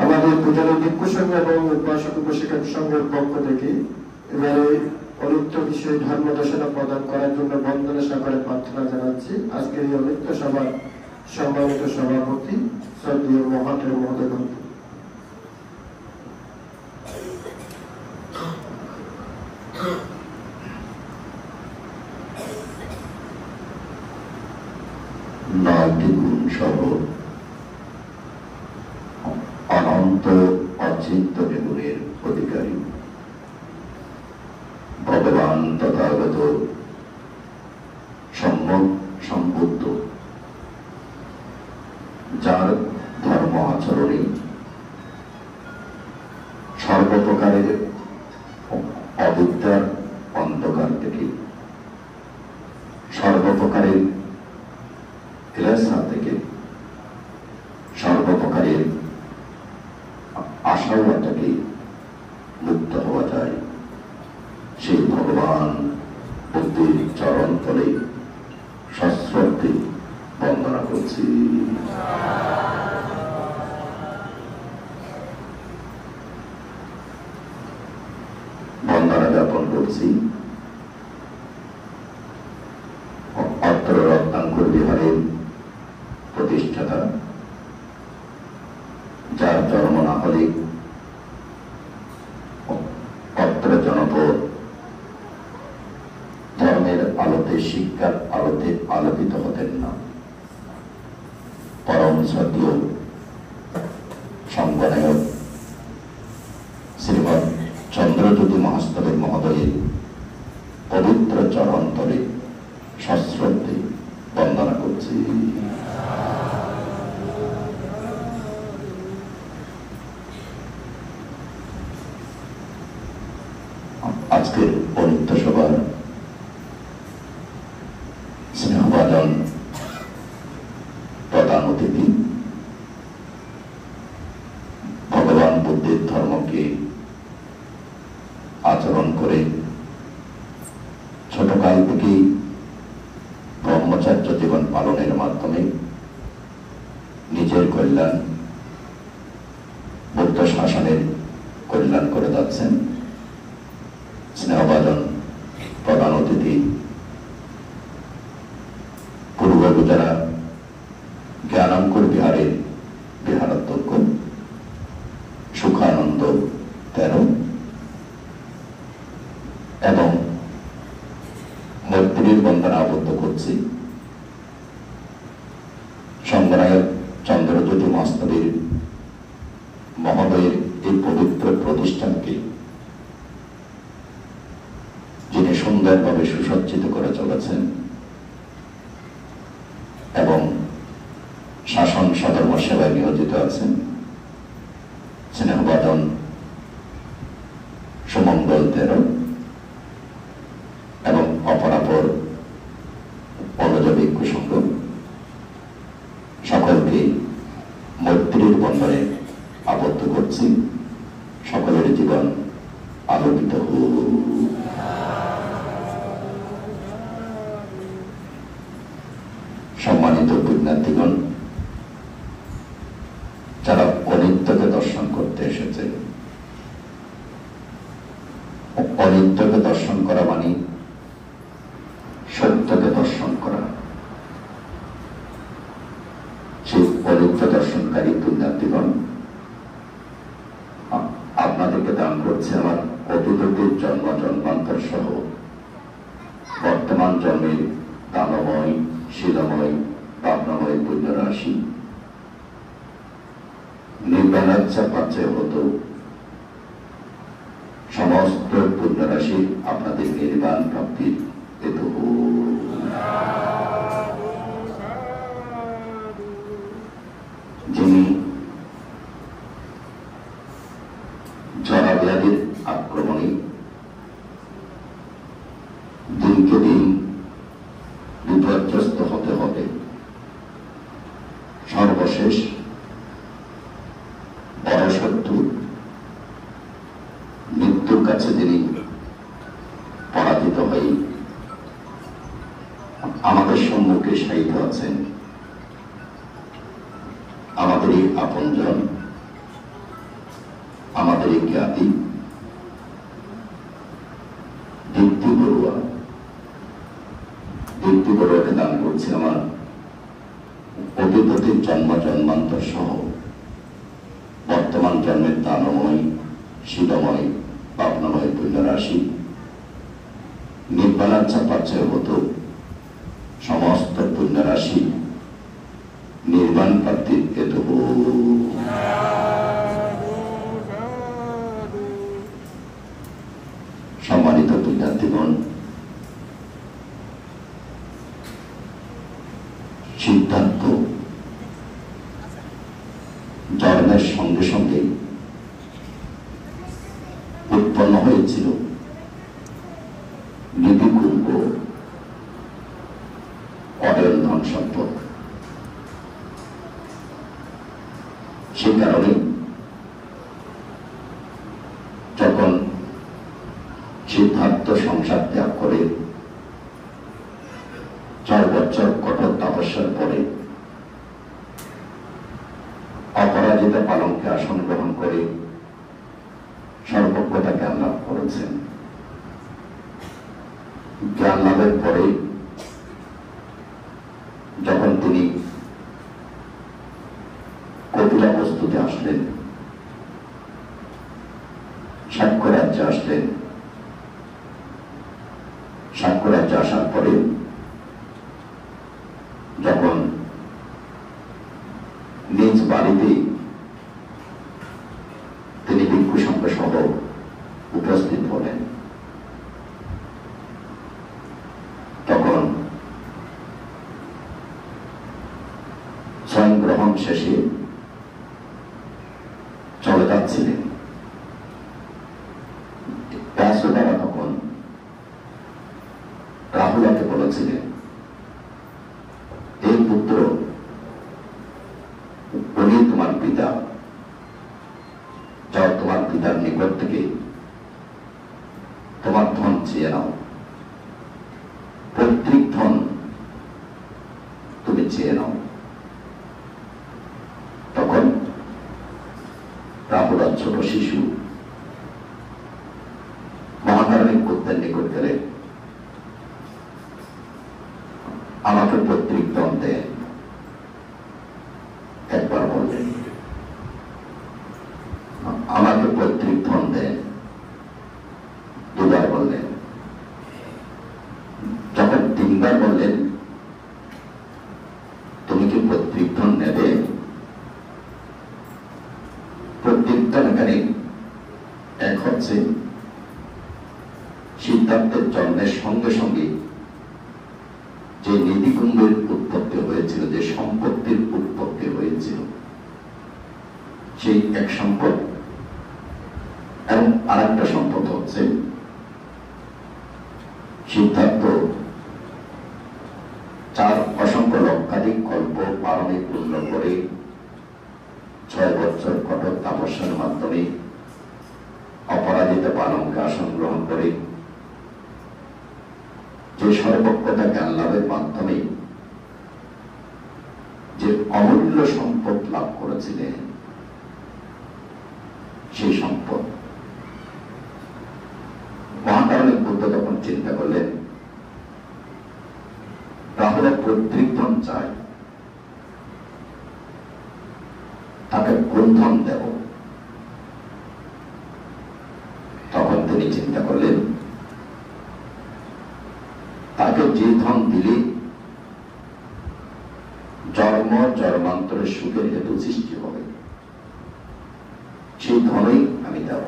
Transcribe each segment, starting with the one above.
আমাদের পূজারী ভিক্ষু সংঘ এবং উপাসক উপাসিকা সংঘের পক্ষ থেকে এবারে অনিত্য বিষয়ে ধর্ম দর্শনা প্রদান করার জন্য বন্দনা সাগরে প্রার্থনা জানাচ্ছি। আজকের এই অনিত্য সভার সম্মানিত সভাপতি শ্রদ্ধেয় মহাদেব মহোদয়। নয়টি গুণ সহ অনন্ত অচিন্ত গুণের অধিকারী ভগবান তথাগত সম্যক সম্বুদ্ধ, যার ধর্ম আচরণে সর্বপ্রকারের অবিদ্যার অন্ধকার থেকে, সর্বপ্রকারের ক্লেশা থেকে, সর্বপ্রকারের আশাওয়া থেকে মুক্ত হওয়া যায়, সেই ভগবান বুদ্ধির চরণ তলে সশ্রদ্ধে বন্দনা করছি। বন্দনা জ্ঞাপন করছি অত্র রত্নাঙ্কুর বিহারের প্রতিষ্ঠাতা, যার জন্ম না হলে অত্র জনপদ ধর্মের আলোতে, শিক্ষার আলোতে আলোকিত হতেন না। পরম শ্রদ্ধেয় সংগনায়ক শ্রীমৎ চন্দ্রজ্যোতি মহাস্তবের মহোদয়ের পবিত্র চরণ তলে সশ্রদ্ধে বন্দনা করছি। আজকের অনিত্য সভার স্নেহভাজন প্রধান অতিথি, ভগবান বুদ্ধের ধর্মকে আচরণ করে ছোটকাল থেকেই ব্রহ্মচর্য জীবন পালনের মাধ্যমে নিজের কল্যাণ, বুদ্ধ শাসনের কল্যাণ করে যাচ্ছেন স্নেহভাজন প্রধান অতিথি, পূর্ব গুজরাট জ্ঞানাঙ্কুর বিহারের বিহারাধ্যক্ষ সুখানন্দ তেরো এবং মৈত্রীর বন্দনা আবদ্ধ করছি সংগনায়ক চন্দ্রজ্যোতি মহাস্তবের মহোদয়ের এই পবিত্র প্রতিষ্ঠানকে, যিনি সুন্দরভাবে সুসজ্জিত করে চলেছেন এবং শাসন সধর্ম সেবায় নিয়োজিত আছেন স্নেহভাজন সুমঙ্গল তেরো এবং অপরাপর অনুজ ভিক্ষু সংঘ, সকলকে মৈত্রীর বন্ধনে আবদ্ধ করছি। সকলের জীবন আলোকিত হোক। সম্মানিত পুণ্যার্থীগণ, যারা অনিত্যকে দর্শন করতে এসেছে, অনিত্যকে দর্শন করা মানে সত্যকে দর্শন করা। সেই অনিত্য দর্শনকারী পুণ্যার্থীগণ, আপনাদেরকে দান করছে আমার অতীতের জন্ম জন্মান্তর সহ বর্তমান জন্মের দানময়, শিলময়, পাবনাময় পুণ্য রাশি। নির্বাণাচ্ছা পাচ্ছে হতো সমস্ত পুণ্য রাশি আপনাদের নির্বাণ প্রাপ্তির হেতু। যিনি জরাব্যাধির আক্রমণে দিনকে দিন বিপর্যস্ত হতে হবে, সর্বশেষ বড় শত্রু মৃত্যুর কাছে যিনি পরাজিত হয়ে আমাদের সম্মুখে শায়িত আছেন, আমাদেরই আপনজন সকলেই জ্ঞাতি। দীপ্তি বড়ুয়াকে দান করছি আমার অতীতের জন্ম জন্মান্তর সহ বর্তমান জন্মের দানময়, শিলময়, পাবনাময় পুণ্যরাশি, নির্বাণাচ্ছা পাচ্ছের মতো সমস্ত পুণ্যরাশি নির্বাণ প্রাপ্তির হেতু। সম্মানিত পুণ্যার্থীগণ, সিদ্ধান্ত জন্মের সঙ্গে সঙ্গে উৎপন্ন হয়েছিল নিবিকুম্ভ অডেল ধন সম্পদ। সে কারণে যখন সিদ্ধার্থ সংসার ত্যাগ করে 4 বছর কঠোর তপস্যার পরে অপরাজিতা পালঙ্কে আসন গ্রহণ করে সর্বজ্ঞতা জ্ঞান লাভ করেছেন। জ্ঞান লাভের পরে যখন তিনি কপিলা বস্তুতে আসলেন, সাক্ষ্য রাজ্যে আসলেন, সাক্ষ্য রাজ্যে আসার পরে যখন নিজ বাড়িতে তিনি ভিক্ষু সংঘ সহ উপস্থিত হলেন, তখন স্বয়ং গ্রহণ শেষে চলে যাচ্ছিলেন। ব্যাসদেবা তখন রাহুলকে বলেছিলেন, এই পুত্র, উনি তোমার পিতা, যাও তোমার পিতার নিকট থেকে তোমার ধন চেয়ে নাও, পৈতৃক ধন তুমি চেয়ে নাও। তখন রাহুল ছোট শিশু মহাকারণিক পুত্রের নিকট গেলেন, আমাকে পৈতৃক ধন দেন। একবার বললেন, আমাকে পৈতৃক ধন দেন। দুবার বললেন। যখন 3বার বললেন, তুমি কি পৈতৃক ধন নেবে? পৈতৃক ধন এখানে এক হচ্ছে সিদ্ধার্থের জন্মের সঙ্গে সঙ্গে যে নিধিকুম্ভের উৎপত্তি হয়েছিল, যে সম্পত্তির উৎপত্তি হয়েছিল, সেই এক সম্পদ। এবং আরেকটা সম্পদ হচ্ছে সিদ্ধার্থ 4 অসংখ্য লক্ষাধিক কল্প পারমিক পূর্ণ করে 6 বছর কঠোর তপস্যার মাধ্যমে অপরাজিত পালঙ্কে আসন গ্রহণ করে যে সর্বজ্ঞতা জ্ঞান লাভের মাধ্যমে যে অমূল্য সম্পদ লাভ করেছিলেন, সেই সম্পদ মহাকারণিক বুদ্ধ তখন চিন্তা করলেন, রাহুল পৈতৃক ধন চায়, তাকে কোন ধন দেব? তখন তিনি চিন্তা করলেন, তাকে যে ধন দিলে জন্ম জন্মান্তরের সুখের হেতু সৃষ্টি হবে, সেই ধনই আমি দেব।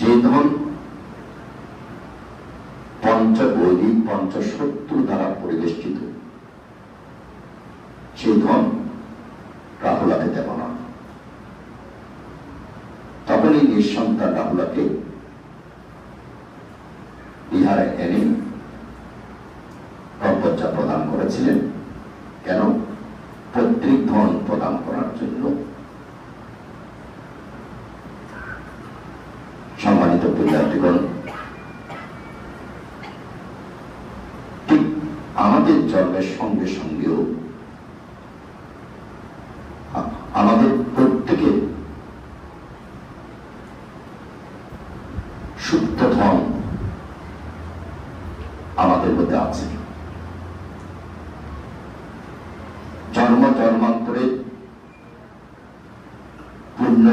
যে ধন পঞ্চবৈদিক 5শত্রু দ্বারা পরিবেষ্টিত, সেই ধন রাহুলকে দেব না। তখনই নিঃসন্তান রাহুলকে বিহারে এনে ব্রহ্মচর্য প্রদান করেছিলেন। কেন? পৈতৃক ধন প্রদান করার জন্য। সম্মানিত বিদ্যার্থীগণ, ঠিক আমাদের জন্মের সঙ্গে সঙ্গেও আমাদের প্রত্যেকের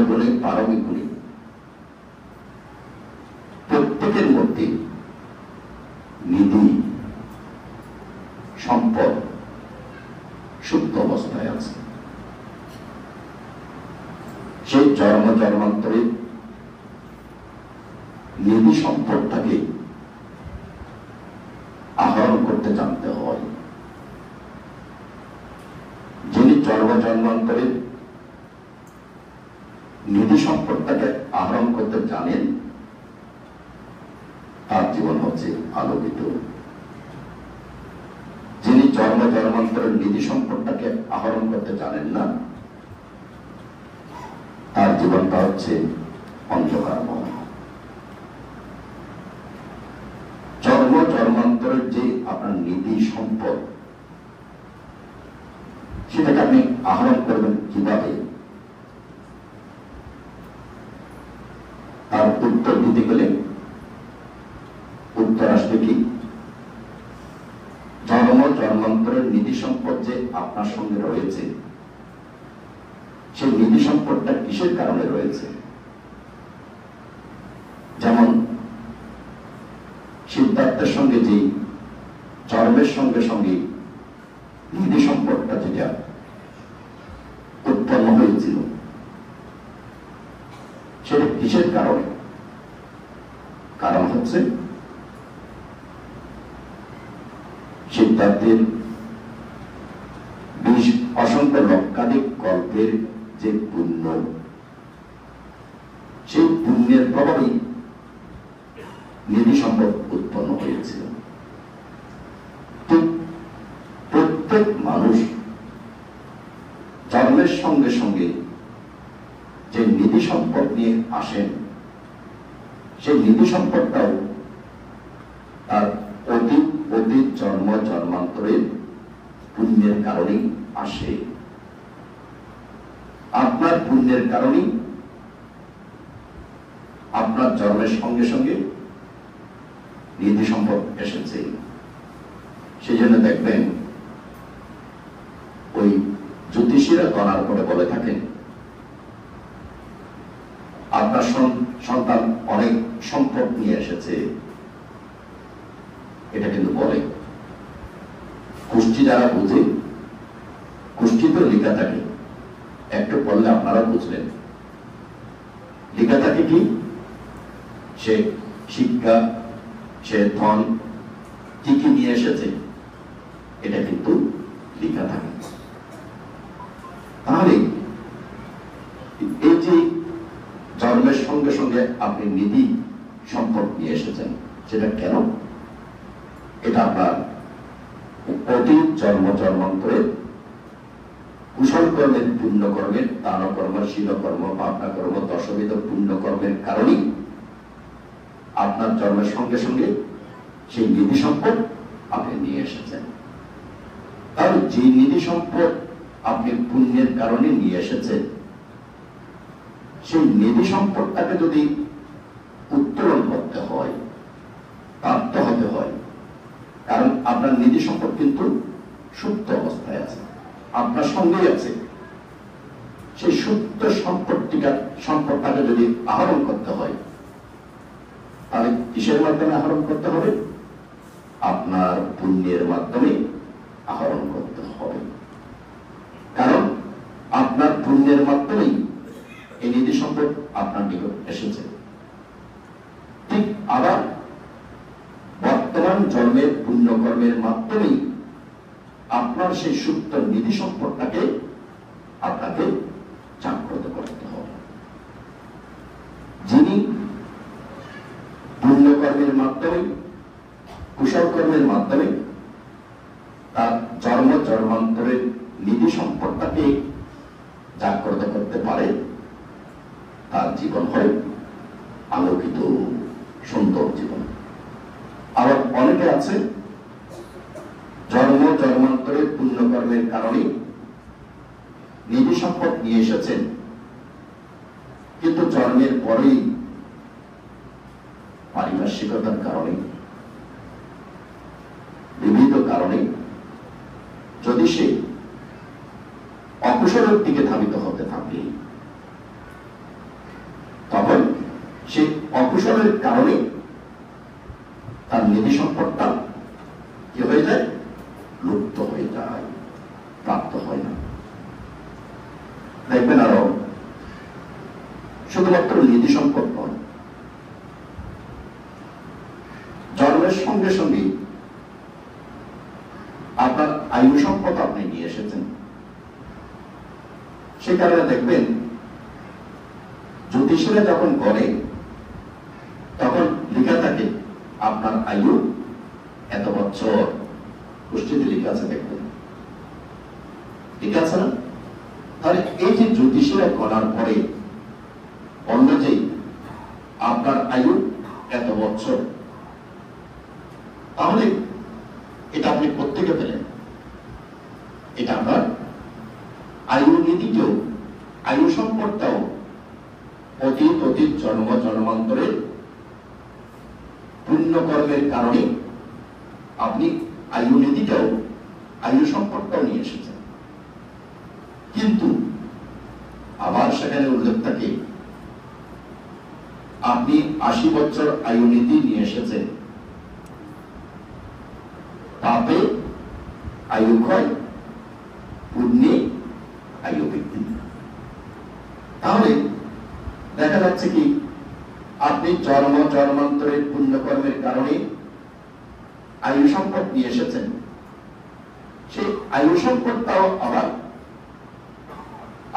গুণে পারমিক গুণে প্রত্যেকের মধ্যে নিধি সম্পদ সুপ্ত অবস্থায় আছে। সেই জন্ম জন্মান্তরে নিধি সম্পদটাকে আহরণ করতে জানতে হয়। যিনি জন্ম জন্মান্তরে নিধি সম্পদটাকে আহরণ করতে জানেন তার জীবন হচ্ছে আলোকিত। যিনি জন্ম জন্মান্তরের নিধি সম্পদটাকে আহরণ করতে জানেন না তার জীবনটা হচ্ছে অন্ধকারময়। জন্ম জন্মান্তরের যে আপনার নিধি সম্পদ সেটাকে আপনি আহরণ করবেন কিভাবে, তার উত্তর দিতে গেলে উত্তর আসবে কি, জন্ম জন্মান্তরের নিধি সম্পদ যে আপনার সঙ্গে রয়েছে সেই নিধি সম্পদটা কিসের কারণে রয়েছে। যেমন সিদ্ধার্থের সঙ্গে যে জন্মের সঙ্গে সঙ্গে নিধি সম্পদটা যেটা উৎপন্ন হয়েছিল সেটা কিসের কারণে? কারণ হচ্ছে সিদ্ধার্থের অসংখ্য লক্ষাধিক কল্পের যে পুণ্য, সেই পুণ্যের প্রভাবেই নিধি সম্পদ উৎপন্ন হয়েছিল। প্রত্যেক মানুষ জন্মের সঙ্গে সঙ্গে যে নিধি সম্পদ নিয়ে আসেন সেই নিধি সম্পদটাও তার অতীত অতীত জন্ম জন্মান্তরের পুণ্যের কারণেই আসে। আপনার পুণ্যের কারণেই আপনার জন্মের সঙ্গে সঙ্গে নিধি সম্পদ এসেছে। সেই জন্য দেখবেন ওই জ্যোতিষীরা গণার পরে বলে থাকেন আপনার সন্তান অনেক সম্পদ নিয়ে এসেছে, এটা কিন্তু বলে। কুষ্টি যারা বুঝে, কুষ্টি তো লেখা থাকে, একটু পড়লে আপনারা বুঝলেন লেখা থাকে কি, সে শিক্ষা, সে ধন কি কি নিয়ে এসেছে এটা কিন্তু লেখা থাকে। তাহলে এই যে জন্মের সঙ্গে সঙ্গে আপনি নিধি সম্পদ নিয়ে এসেছেন সেটা কেন? এটা আপনার অতীত জন্ম জন্মান্তরের কুশল কর্মের, পুণ্য কর্মের, দান কর্ম, শীল কর্ম, ভাবনা কর্ম, দশবিধ পুণ্য কর্মের কারণেই আপনার জন্মের সঙ্গে সঙ্গে সেই নিধি সম্পদ আপনি নিয়ে এসেছেন। তাহলে যে নিধি সম্পদ আপনি পুণ্যের কারণে নিয়ে এসেছেন সেই নিধি সম্পদটাকে যদি উত্তোলন করতে হয়, প্রাপ্ত হতে হয়, কারণ আপনার নিধি সম্পদ কিন্তু সুপ্ত অবস্থায় আছে, আপনার সঙ্গেই আছে। সেই সুপ্ত সম্পদটাকে যদি আহরণ করতে হয় তাহলে কিসের মাধ্যমে আহরণ করতে হবে? আপনার পুণ্যের মাধ্যমে আহরণ করতে হবে। কারণ আপনার পুণ্যের মাধ্যমেই এই নিধি সম্পদ আপনার নিকট এসেছে। ঠিক আবার বর্তমান জন্মের পুণ্যকর্মের মাধ্যমেই আপনার সেই সুপ্ত নিধি সম্পদটাকে আপনাকে জাগ্রত করতে হবে। যিনি পুণ্যকর্মের মাধ্যমে, কুশল কর্মের মাধ্যমে তার জন্ম জন্মান্তরের নিধি সম্পদটাকে জাগ্রত করতে পারে তার জীবন হয় আলোকিত সুন্দর জীবন। আবার অনেকে আছে জন্ম জন্মান্তরের পুণ্যকর্মের কারণে নিধি সম্পদ নিয়ে এসেছেন, কিন্তু জন্মের পরেই পারিপার্শ্বিকতার কারণে, বিবিধ কারণে যদি সে অকুশলের দিকে ধাবিত হতে থাকে অকুশলের কারণে তার নিধি সম্পদটা কি হয়ে যায়, লুপ্ত হয়ে যায়, প্রাপ্ত হয় না। দেখবেন আরো শুধুমাত্র নিধি সম্পদ নয়, জন্মের সঙ্গে সঙ্গে আপনার আয়ু সম্পদ আপনি নিয়ে এসেছেন। সে কারণে দেখবেন জ্যোতিষীরা যখন করে তখন লেখা থাকে আপনার আয়ু এত বছর, পুষ্টিতে লেখা আছে, দেখবেন ঠিক আছে না? তাহলে এই যে জ্যোতিষীরা করার পরে অনুযায়ী আপনার আয়ু এত বছর, তাহলে এটা আপনি প্রত্যেকে পেলেন। এটা আপনার আয়ু নীতিকেও, আয়ু সম্পদটাও অতীত অতীত জন্ম জন্মান্তরের পুণ্যকর্মের কারণে আপনি আয়ু নীতিটাও, আয়ু সম্পদটাও নিয়ে এসেছেন। কিন্তু আবার সেখানে উল্লেখ থাকে আপনি 80 বছর আয়ু নীতি নিয়ে এসেছেন, পাপে আয়ু ক্ষয়, পুণ্যে আয়ু বৃদ্ধি। তাহলে দেখা যাচ্ছে কি আপনি জন্ম জন্মান্তরের পুণ্যকর্মের কারণে আয়ু সম্পদ নিয়ে এসেছেন, সেই আয়ু সম্পদটাও আবার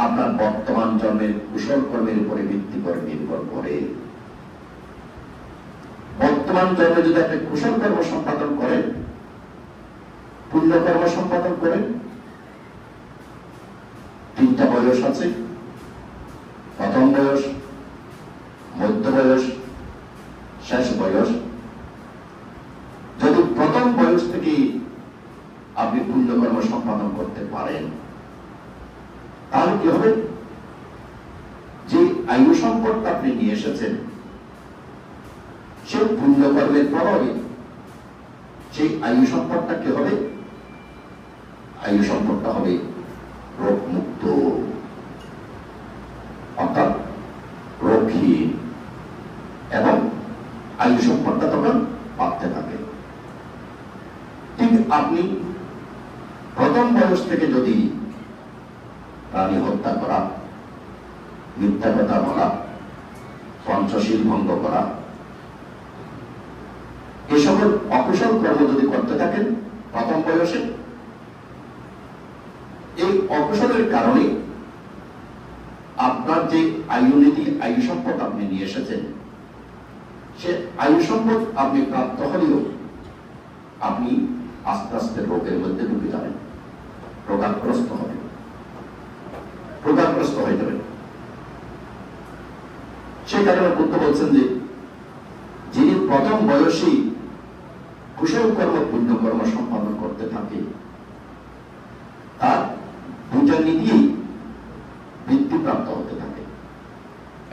আপনার বর্তমান জন্মের কুশল কর্মের উপরে ভিত্তি করে নির্ভর করে। বর্তমান জন্মে যদি আপনি কুশল কর্ম সম্পাদন করেন, পুণ্যকর্ম সম্পাদন করেন, 3টা বয়স আছে, প্রথম বয়স, মধ্য বয়স, শেষ বয়স। যদি প্রথম বয়স থেকে আপনি পুণ্যকর্ম সম্পাদন করতে পারেন, তাহলে কি হবে, যে আয়ু সম্পদটা আপনি নিয়ে এসেছেন সেই পুণ্যকর্মের প্রভাবে সেই আয়ু সম্পদটা কি হবে, আয়ু সম্পদটা হবে রোগ মুক্ত, অর্থাৎ রোগহীন, এবং আয়ু সম্পদটা তখন বাড়তে থাকে। ঠিক আপনি প্রথম বয়স থেকে যদি প্রাণী হত্যা করা, মিথ্যা কথা বলা, পঞ্চশীল ভঙ্গ করা, এ সকল অকুশল কর্ম যদি করতে থাকেন প্রথম বয়সে, এই অকুশলের কারণে আপনার যে আয়ু নীতি, আয়ু সম্পদ আপনি নিয়ে এসেছেন, সে আয়ু সম্পদ আপনি প্রাপ্ত হলেও আপনি আস্তে আস্তে রোগের মধ্যে ঢুকে যাবেন, রোগাগ্রস্ত হবেন, রোগাগ্রস্ত হয়ে যাবেন। সে কারণে বুদ্ধ বলছেন যে যিনি প্রথম বয়সেই কুশল কর্ম পুণ্যকর্ম সম্পাদন করতে থাকে, তার দুটা নীতিই বৃদ্ধিপ্রাপ্ত হতে থাকে।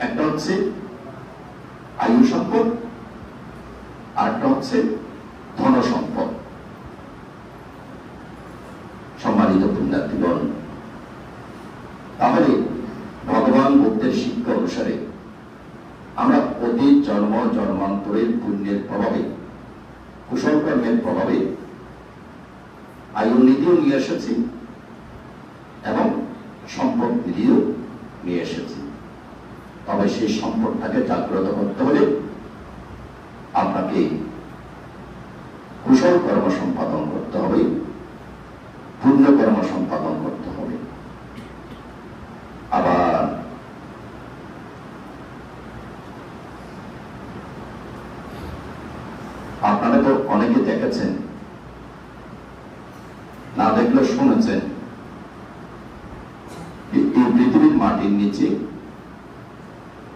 একটা হচ্ছে আয়ু সম্পদ, আর একটা হচ্ছে ধন সম্পদ। সম্মানিত পুণ্যার্থীগণ, তাহলে ভগবান বুদ্ধের শিক্ষা অনুসারে আমরা অতীত জন্ম জন্মান্তরের পুণ্যের প্রভাবে, কুশল কর্মের প্রভাবে আয়ু নীতিও নিয়ে এসেছি এবং সম্পদ নিধিও নিয়ে এসেছি। তবে সেই সম্পদটাকে জাগ্রত করতে হলে আপনাকে কুশল কর্ম সম্পাদন করতে হবে, পুণ্য কর্ম সম্পাদন করতে হবে। আবার আপনারা তো অনেকে দেখেছেন, না দেখলে শুনেছেন, এই পৃথিবীর মাটির নিচে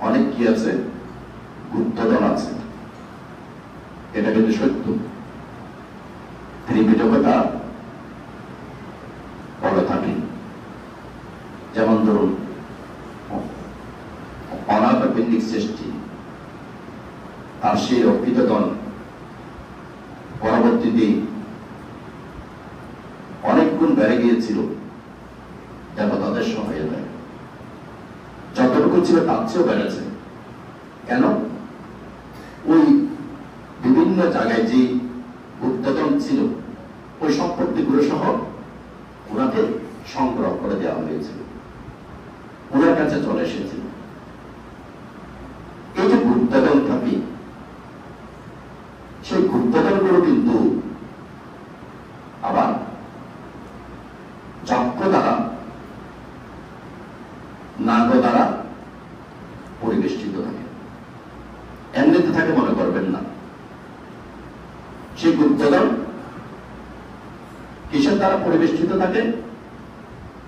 অনেক কি আছে, গুপ্তধন আছে। এটা কিন্তু সত্য, ত্রিপিটকতা বলে থাকি। যেমন ধরুন অনাথ বিন্দিক সৃষ্টি, আর সেই অর্পিত ধন পরবর্তীতে অনেক গুণ বেড়ে গিয়েছিল, দেবতাদের সহায়তায় যতটুকু ছিল তার চেয়েও বেড়েছে। কেন? ওই বিভিন্ন জায়গায় যে গুপ্তধন ছিল ওই সম্পত্তিগুলো সহ ওনাকে সংগ্রহ করে দেওয়া হয়েছিল, ওনার কাছে চলে এসেছিল। এই যে গুপ্তধন থাকে, সেই গুপ্তধনগুলো কিন্তু আবার যজ্ঞ দ্বারা, নাগ দ্বারা পরিবেষ্টিত থাকে, এমনিতে থাকে মনে করবেন না। সেই গুপ্তধন কিসের দ্বারা পরিবেষ্টিত থাকে?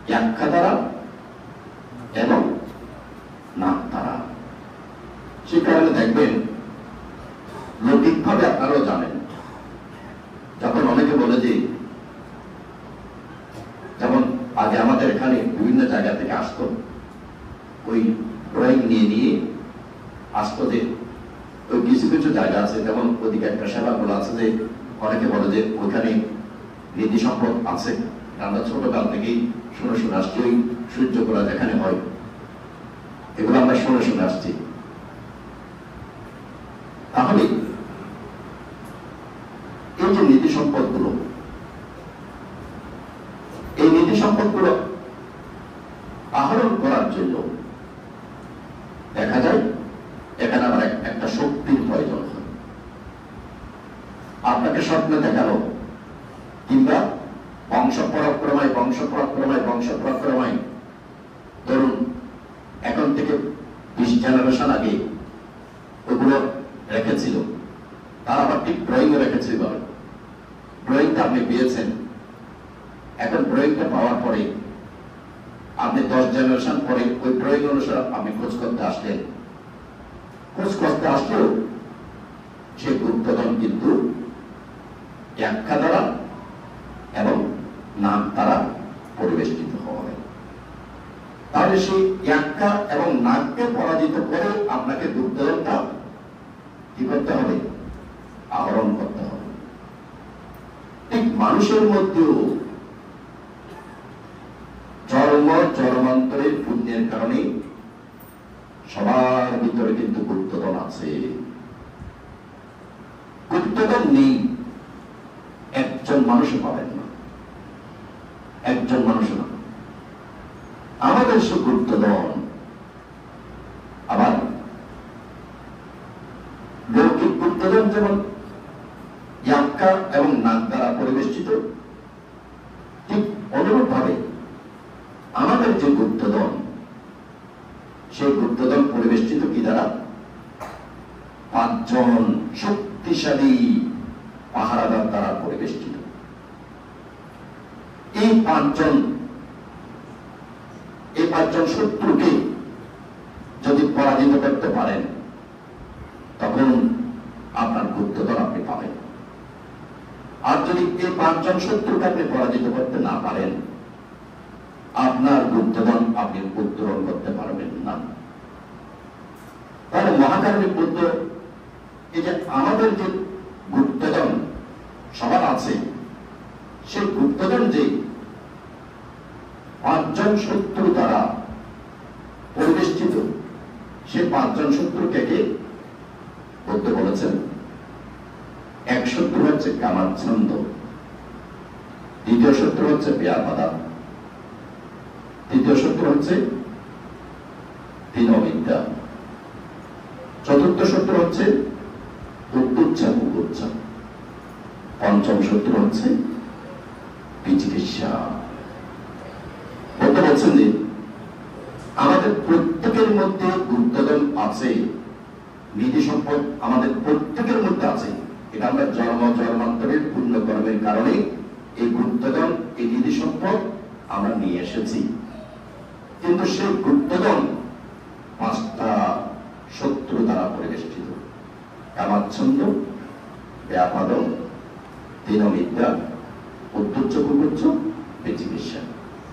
ইয়াক্ষা দ্বারা এবং নাগ দ্বারা। সে কারণে দেখবেন, লৌকিকভাবে আপনারাও জানেন, যখন অনেকে বলে যে, যেমন আগে আমাদের এখানে বিভিন্ন জায়গা থেকে আসতো, ওই ড্রয়িং নিয়ে নিয়ে আসতো, যে ওই কিছু কিছু জায়গা আছে, যেমন ওদিকে একটা সেবাগুলো আছে, যে অনেকে বলে যে ওইখানে নিধি সম্পদ আছে। আমরা ছোটকাল থেকেই শুনে শুনে আসছি, ওই সূর্যগুলা যেখানে হয়, এগুলো আমরা শুনে শুনে আসছি। তাহলে এই যে নিধি সম্পদগুলো, এই নিধি সম্পদগুলো আহরণ করার জন্য দেখা যায় এখানে আবার একটা শক্তির প্রয়োজন হয়। আপনাকে স্বপ্নে দেখালো, কিংবা বংশ পরাক্রমায় ধরুন এখন থেকে 20 জেনারেশন আগে ওগুলো রেখেছিল, তার আবার ঠিক ড্রয়িং রেখেছিল। ড্রয়িংটা আপনি পেয়েছেন, এখন ড্রয়িংটা পাওয়ার পরে আপনি 10 জেনারেশন পরে ওই ড্রয়িং অনুসারে আপনি খোঁজ করতে আসলেও সে গুপ্তধন কিন্তু ইয়াক্ষা দ্বারা এবং নাগ দ্বারা পরিবেষ্টিত হবে। তাহলে সেই ইয়াক্ষা এবং নাগকে পরাজিত করে আপনাকে গুপ্তধনটা কি করতে হবে? আহরণ করতে হবে। ঠিক মানুষের মধ্যেও জন্মান্তরের পুণ্যের কারণে সবার ভিতরে কিন্তু গুপ্তধন আছে। গুপ্তধন নেই একজন মানুষও পাবেন না, একজন মানুষ না। আমাদের সে গুপ্তধন আবার লৌকিক গুপ্তধন যেমন ইয়াক্কা এবং নাগ দ্বারা পরিবেষ্টিত, ঠিক অনুরূপ ভাবে আমাদের যে গুপ্তধন, সেই গুপ্তধন পরিবেষ্টিত কি দ্বারা? 5 জন শক্তিশালী পাহারাদার দ্বারা পরিবেষ্টিত। এই 5 জন শত্রুকে যদি পরাজিত করতে পারেন, তখন আপনার গুপ্তধন আপনি পাবেন। আর যদি এই 5 জন শত্রুকে আপনি পরাজিত করতে না পারেন, আপনার গুপ্তধন আপনি উত্তোলন করতে পারবেন না। তাহলে মহাকারণিক বুদ্ধ, এই যে আমাদের যে গুপ্তধন সবার আছে, সেই গুপ্তধন যে 5 জন শত্রু দ্বারা পরিবেষ্টিত, সে 5 জন শত্রুকে কে বুদ্ধ বলেছেন? এক শত্রু হচ্ছে কামাচ্ছন্দ, দ্বিতীয় শত্রু হচ্ছে ব্যাপাদা, তৃতীয় শত্রু হচ্ছে দীনবিদ্যা, চতুর্থ শত্রু হচ্ছে উদ্দুচ্ছা কুকুচ্ছা, পঞ্চম শত্রু হচ্ছে বিচিকিৎসা। বলতে বলছেন যে আমাদের প্রত্যেকের মধ্যে গুপ্তধন আছে, নিধি সম্পদ আমাদের প্রত্যেকের মধ্যে আছে। এটা আমরা জন্মান্তরের পুণ্যকর্মের কারণে এই গুপ্তধন, এই নিধি সম্পদ আমরা নিয়ে এসেছি। কিন্তু সেই গুপ্তধন 5টা শত্রু দ্বারা পরিবেষ্টিত: কামাচ্ছন্দ, ব্যাপাদ, দীনবিদ্যা, উদ্দুচ্চ কুকুচ্চ, বিচিকিৎসা।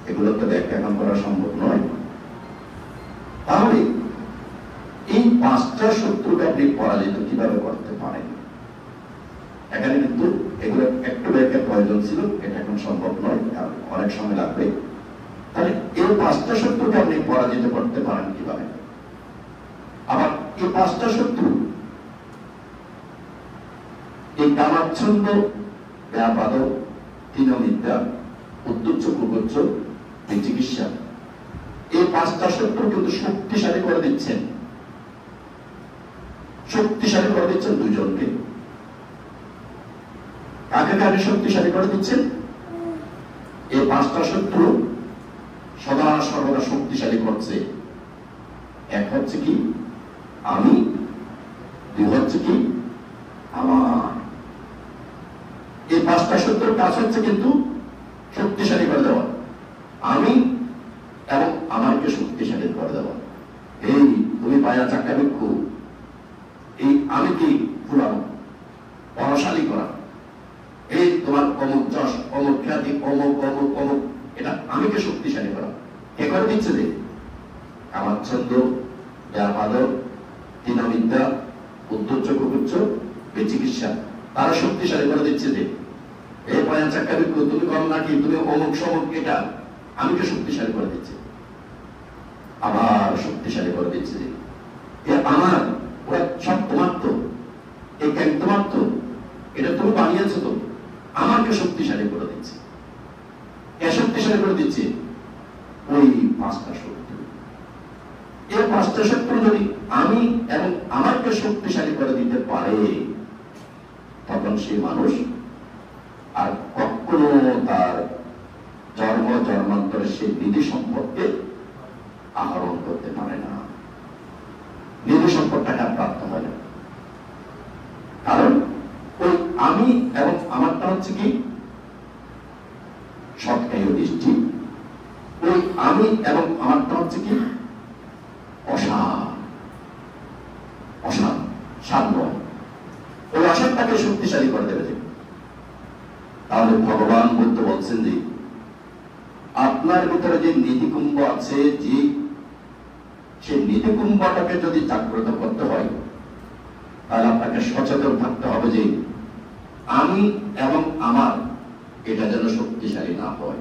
এগুলো তো ব্যাখ্যা করা সম্ভব নয়। তাহলে এই 5টা শত্রুকে আপনি পরাজিত কিভাবে করতে পারেন? এখানে কিন্তু এগুলো একটু ব্যাখ্যার প্রয়োজন ছিল, এটা এখন সম্ভব নয়, কারণ অনেক সময় লাগবে। তাহলে এই 5টা শত্রুকে আপনি পরাজিত করতে পারেন কিভাবে? আবার এই 5টা শত্রু এই কামাচ্ছন্দ, ব্যাপাদ, তৃণবিদ্যা, উদ্যোচ্চ, কুকচ্চ, চিকিৎসা, এই পাঁচটা শত্রু কিন্তু শক্তিশালী করে দিচ্ছেন, শক্তিশালী করে দিচ্ছেন দুইজনকে। কাকে কাকে শক্তিশালী করে দিচ্ছেন? এই পাঁচটা শত্রু সদা সর্বদা শক্তিশালী করছে। এক হচ্ছে কি আমি, দুই হচ্ছে কি আমার। এই পাঁচটা শত্রুর কাজ হচ্ছে কিন্তু শক্তিশালী করে দেওয়া, আমি এবং আমাকে শক্তিশালী করে দেওয়া। এই তুমি পায়া চাক্কা ভিক্ষু, এই আমি কি ফুলানো, বলশালী করা, এই তোমার অমুক যশ, অমুক খ্যাতি, অমুক অমুক অমুক, এটা আমিকে শক্তিশালী করা। কে করে দিচ্ছে? যে কামাচ্ছন্দ, ব্যাপাদ, তৃণবিদ্যা, উদ্যোচ্চ, কুকুচ্চ, চিকিৎসা, তারা শক্তিশালী করে দিচ্ছে। যে এই পায়া চাক্কা ভিক্ষু, তুমি কম নাকি, তুমি অমুক সমুক, এটা আমিকে শক্তিশালী করে দিচ্ছে, আবার শক্তিশালী করে দিচ্ছে। যে আমার, ওরা সব তোমার তো, এই জ্ঞান তোমার তো, এটা তুমি বানিয়েছো তো, আমাকে শক্তিশালী করে দিচ্ছে। কে শক্তিশালী করে দিচ্ছে? ওই পাঁচটা শত্রু। এই পাঁচটা শত্রু যদি আমি এবং আমাকে শক্তিশালী করে দিতে পারে, তখন সেই মানুষ আর কখনো তার জন্ম জন্মান্তরের সেই নিধি সম্পদকে আহরণ করতে পারে না, নিধি সম্পদটাকে প্রাপ্ত হয় না। কারণ ওই আমি এবং আমারটা হচ্ছে কি সৎকায় দৃষ্টি, ওই আমি এবং আমারটা হচ্ছে কি অসার সাধ্য, ওই অসারটাকে শক্তিশালী করে দেবে। তাহলে ভগবান বুদ্ধ বলছেন যে আপনার ভিতরে যে নীতিকুম্ভ আছে, যে সেই নীতিকুম্ভটাকে যদি জাগ্রত করতে হয়, তাহলে আপনাকে সচেতন থাকতে হবে যে আমি এবং আমার এটা যেন শক্তিশালী না হয়।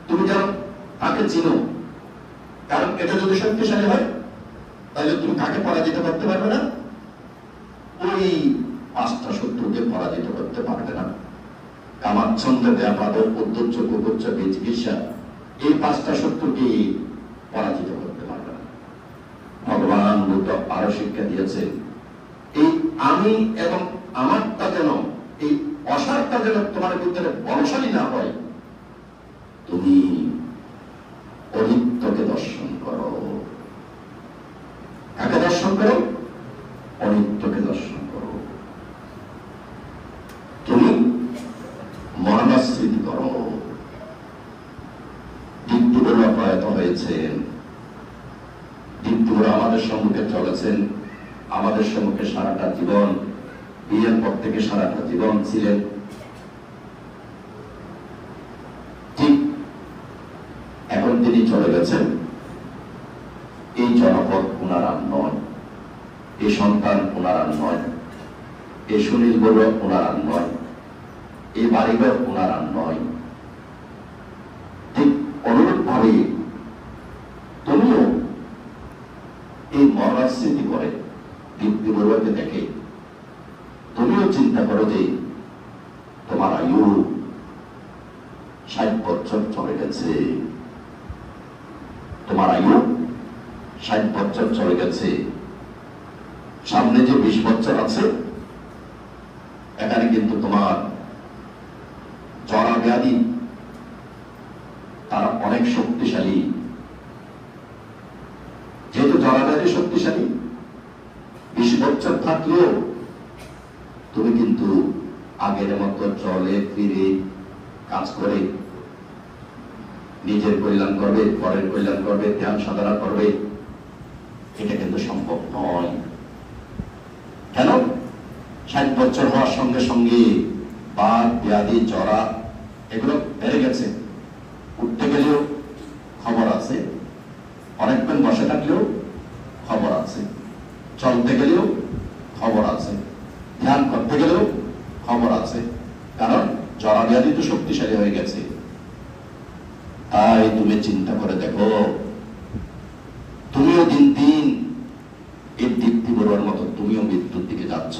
তুমি যেন তাকে চিনো, কারণ এটা যদি শক্তিশালী হয় তাহলে তুমি কাকে পরাজিত করতে পারবে না? ওই পাঁচটা শত্রুকে পরাজিত করতে পারবে না। কামাচ্ছন্দ, ব্যাপাদ, উদ্যোচ্চ, কুকুচ্চ, চিকিৎসা, এই পাঁচটা শত্রুকে পরাজিত করতে পারবে না। ভগবান বুদ্ধ আরো শিক্ষা দিয়েছে, এই আমি এবং আমারটা যেন, এই অসারটা যেন তোমার ভিতরে বলশালী না হয়, তুমি অনিত্যকে দর্শন করো। কাকে দর্শন করো? অনিত্যকে দর্শন করো। তুমি মরণাস্মৃতি করো। দীপ্তিগুরু প্রয়াত হয়েছেন, দীপ্তিগুরু আমাদের সম্মুখে চলেছেন, আমাদের সম্মুখে সারাটা জীবন, বিয়ের পর থেকে সারাটা জীবন ছিলেন। ঠিক এখন তিনি চলে গেছেন। এই জনপদ ওনার আর নয়, এই সন্তান ওনার আর নয়, এই সুনীল বড়ুয়া ওনার আর নয়, এই বাড়িঘর ওনার আর নয়। ঠিক অনুরূপ ভাবে তুমিও এই মরার স্মৃতি করে দীপ্তি বড়ুয়াকে দেখে তুমিও চিন্তা করো যে তোমার আয়ু 60 বছর চলে গেছে, তোমার আয়ু 60 বছর চলে গেছে। সামনে যে 20 বছর আছে, এখানে কিন্তু তোমার জরা ব্যাধি তারা অনেক শক্তিশালী। যেহেতু জরা ব্যাধি শক্তিশালী, 20 বছর থাকলেও তুমি কিন্তু আগের মতো চলে ফিরে কাজ করে নিজের কল্যাণ করবে, পরের কল্যাণ করবে, ধ্যান সাধনা করবে, এটা কিন্তু সম্ভব নয়। কেন? 60 বছর হওয়ার সঙ্গে সঙ্গে বাত, ব্যাধি, জরা এগুলো বেড়ে গেছে। উঠতে গেলেও খবর আছে, অনেকক্ষণ বসে থাকলেও খবর আছে, চলতে গেলেও খবর আছে, ধ্যান করতে গেলেও খবর আছে। কারণ জরা ব্যাধি তো শক্তিশালী হয়ে গেছে। তাই তুমি চিন্তা করে দেখো, তুমিও দিন দিন এই দীপ্তি বড়ুয়ার মতো তুমিও মৃত্যুর দিকে যাচ্ছ।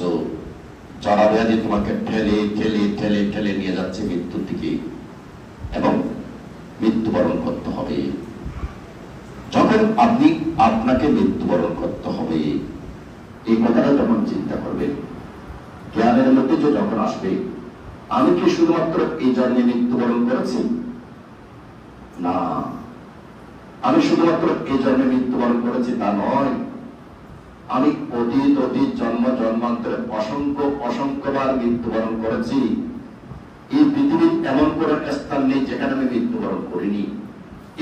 জরাব্যাধি তোমাকে ঠেলে ঠেলে ঠেলে ঠেলে নিয়ে যাচ্ছে মৃত্যুর দিকে এবং মৃত্যুবরণ করতে হবে। যখন আপনি আপনাকে মৃত্যুবরণ করতে হবে এই কথাটা যখন চিন্তা করবেন, জ্ঞানের মধ্যে যে যখন আসবে আমি কি শুধুমাত্র এই জন্মে মৃত্যুবরণ করেছি? না, আমি শুধুমাত্র এই জন্মে মৃত্যুবরণ করেছি তা নয়, আমি অতীত অতীত জন্ম জন্মান্তরে অসংখ্য অসংখ্যবার মৃত্যুবরণ করেছি। এই পৃথিবীর এমন কোন স্থান নেই যেখানে আমি মৃত্যুবরণ করিনি।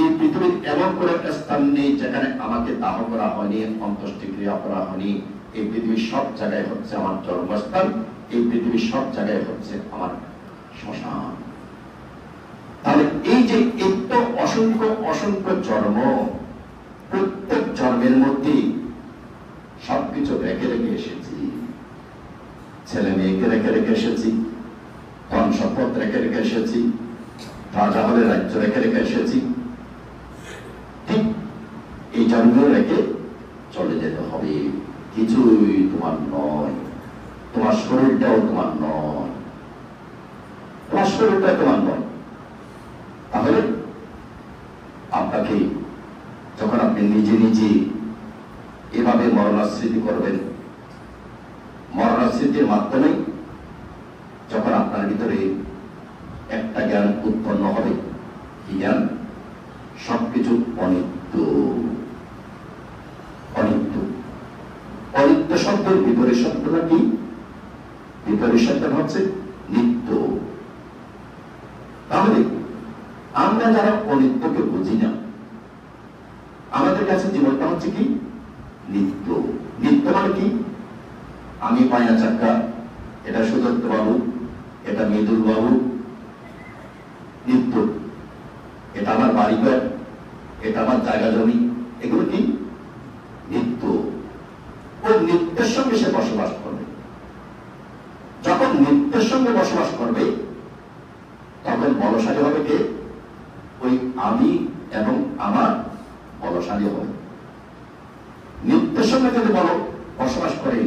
এই পৃথিবীর এমন কোন স্থান নেই যেখানে আমাকে দাহ করা হয়নি, অন্ত্যেষ্টিক্রিয়া করা হয়নি। এই পৃথিবীর সব জায়গায় হচ্ছে আমার জন্মস্থান, এই পৃথিবীর সব জায়গায় হচ্ছে আমার শ্মশান। তাহলে এই যে একটু অসংখ্য অসংখ্য জন্ম, প্রত্যেক জন্মের মধ্যে সবকিছু রেখে রেখে এসেছি। ছেলে মেয়েকে রেখে রেখে এসেছি, ধন সম্পদ রেখে রেখে এসেছি, রাজা হলে রাজ্য রেখে রেখে এসেছি। ঠিক এই জন্ম রেখে চলে যেতে হবে। কিছুই তোমার নয়, তোমার শরীরটাও তোমার নয়, তোমার শরীরটা তোমার নয়। তাহলে আপনাকে যখন আপনি নিজে নিজে এভাবে মরণাস্মৃতি করবেন, মরণাস্মৃতির মাধ্যমে যখন আপনার ভিতরে একটা জ্ঞান উৎপন্ন হবে, কি জ্ঞান? সবকিছু অনিত্য। অনিত্য অনিত্য শব্দের বিপরীত শব্দটা কি? বিপরীত শব্দটা হচ্ছে নিত্য। তাহলে আমরা যারা অনিত্যকে বুঝি না, আমাদের কাছে জীবনটা হচ্ছে কি? নিত্য। নিত্য মানে কি? আমি পায়না চাক্কা, এটা সুদত্ত বাবু, এটা মৃদুল বাবু, নিত্য। এটা আমার বাড়িঘর, এটা আমার জায়গা জমি, এগুলো কি? নিত্য। ওই নিত্যের সঙ্গে সে বসবাস করবে। যখন নিত্যের সঙ্গে বসবাস করবে তখন বলশালী হবে কে? ওই আমি এবং আমার বলশালী হবে। নিত্যের সঙ্গে যদি বসবাস করে